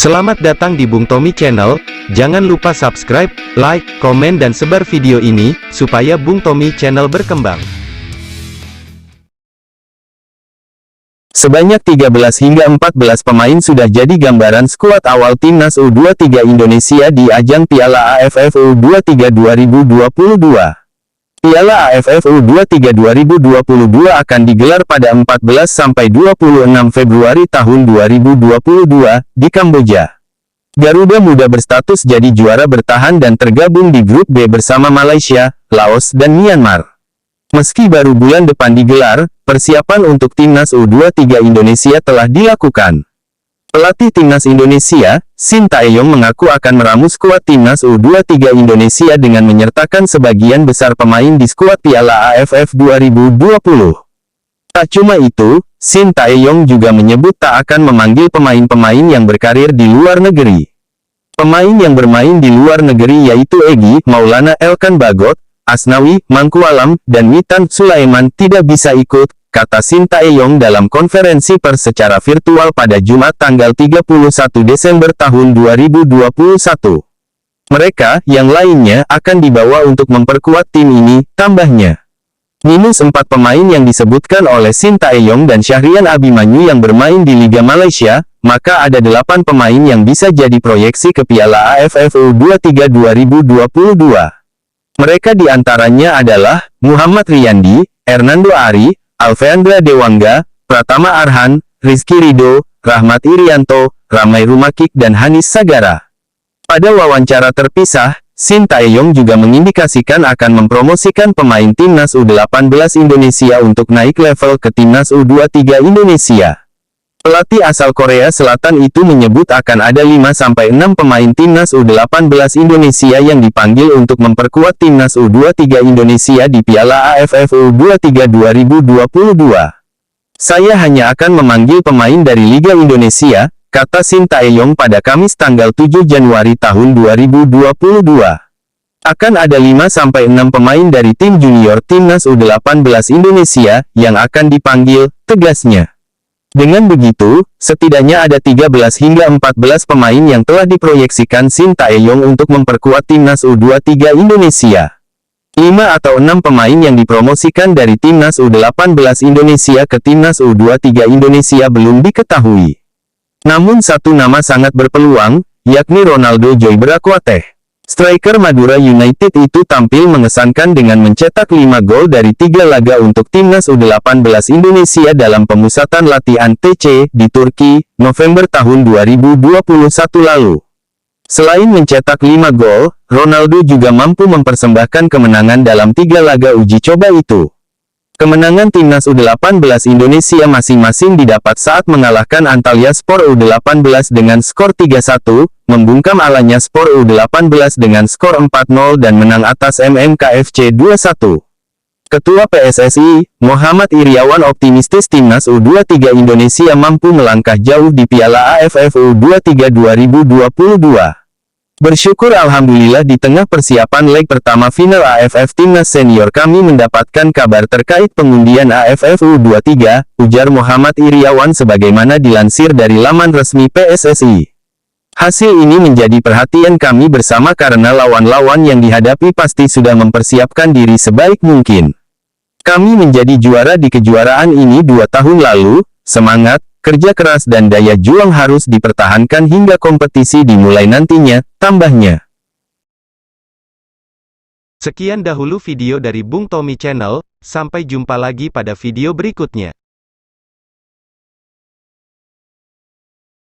Selamat datang di Bung Tommy Channel. Jangan lupa subscribe, like, komen dan sebar video ini, supaya Bung Tommy Channel berkembang. Sebanyak 13 hingga 14 pemain sudah jadi gambaran skuad awal Timnas U23 Indonesia di ajang Piala AFF U23 2022. Piala AFF U23 2022 akan digelar pada 14-26 Februari tahun 2022, di Kamboja. Garuda Muda berstatus jadi juara bertahan dan tergabung di grup B bersama Malaysia, Laos dan Myanmar. Meski baru bulan depan digelar, persiapan untuk Timnas U23 Indonesia telah dilakukan. Pelatih Timnas Indonesia, Shin Tae-yong mengaku akan meramu skuad Timnas U23 Indonesia dengan menyertakan sebagian besar pemain di skuad Piala AFF 2020. Tak cuma itu, Shin Tae-yong juga menyebut tak akan memanggil pemain-pemain yang berkarir di luar negeri. Pemain yang bermain di luar negeri yaitu Egy Maulana Elkan Bagot, Asnawi Mangkualam, dan Witan Sulaiman tidak bisa ikut, kata Shin Tae-yong dalam konferensi pers secara virtual pada Jumat tanggal 31 Desember tahun 2021. Mereka, yang lainnya, akan dibawa untuk memperkuat tim ini, tambahnya. Minus 4 pemain yang disebutkan oleh Shin Tae-yong dan Syahrian Abimanyu yang bermain di Liga Malaysia, maka ada 8 pemain yang bisa jadi proyeksi ke Piala AFF U23 2022. Mereka diantaranya adalah Muhammad Riyandi, Hernando Ari, Alveandra Dewangga, Pratama Arhan, Rizky Ridho, Rahmat Irianto, Ramai Rumakik dan Hanis Sagara. Pada wawancara terpisah, Shin Tae-yong juga mengindikasikan akan mempromosikan pemain Timnas U18 Indonesia untuk naik level ke Timnas U23 Indonesia. Pelatih asal Korea Selatan itu menyebut akan ada 5-6 pemain Timnas U18 Indonesia yang dipanggil untuk memperkuat Timnas U23 Indonesia di Piala AFF U23 2022. Saya hanya akan memanggil pemain dari Liga Indonesia, kata Shin Tae-yong pada Kamis tanggal 7 Januari tahun 2022. Akan ada 5-6 pemain dari tim junior Timnas U18 Indonesia yang akan dipanggil, tegasnya. Dengan begitu, setidaknya ada 13 hingga 14 pemain yang telah diproyeksikan Shin Tae-yong untuk memperkuat Timnas U23 Indonesia. 5 atau 6 pemain yang dipromosikan dari Timnas U18 Indonesia ke Timnas U23 Indonesia belum diketahui. Namun satu nama sangat berpeluang, yakni Ronaldo Joy Brakwateh. Striker Madura United itu tampil mengesankan dengan mencetak 5 gol dari 3 laga untuk Timnas U18 Indonesia dalam pemusatan latihan TC di Turki, November tahun 2021 lalu. Selain mencetak 5 gol, Ronaldo juga mampu mempersembahkan kemenangan dalam 3 laga uji coba itu. Kemenangan Timnas U18 Indonesia masing-masing didapat saat mengalahkan Antalyaspor U18 dengan skor 3-1, membungkam Alanyaspor U18 dengan skor 4-0 dan menang atas MMKFC 2-1. Ketua PSSI, Muhammad Iriawan optimistis Timnas U23 Indonesia mampu melangkah jauh di Piala AFF U23 2022. Bersyukur alhamdulillah di tengah persiapan leg pertama final AFF Timnas Senior kami mendapatkan kabar terkait pengundian AFF U23, ujar Muhammad Iriawan sebagaimana dilansir dari laman resmi PSSI. Hasil ini menjadi perhatian kami bersama karena lawan-lawan yang dihadapi pasti sudah mempersiapkan diri sebaik mungkin. Kami menjadi juara di kejuaraan ini 2 tahun lalu, semangat, kerja keras dan daya juang harus dipertahankan hingga kompetisi dimulai nantinya, tambahnya. Sekian dahulu video dari Bung Tommy Channel, sampai jumpa lagi pada video berikutnya.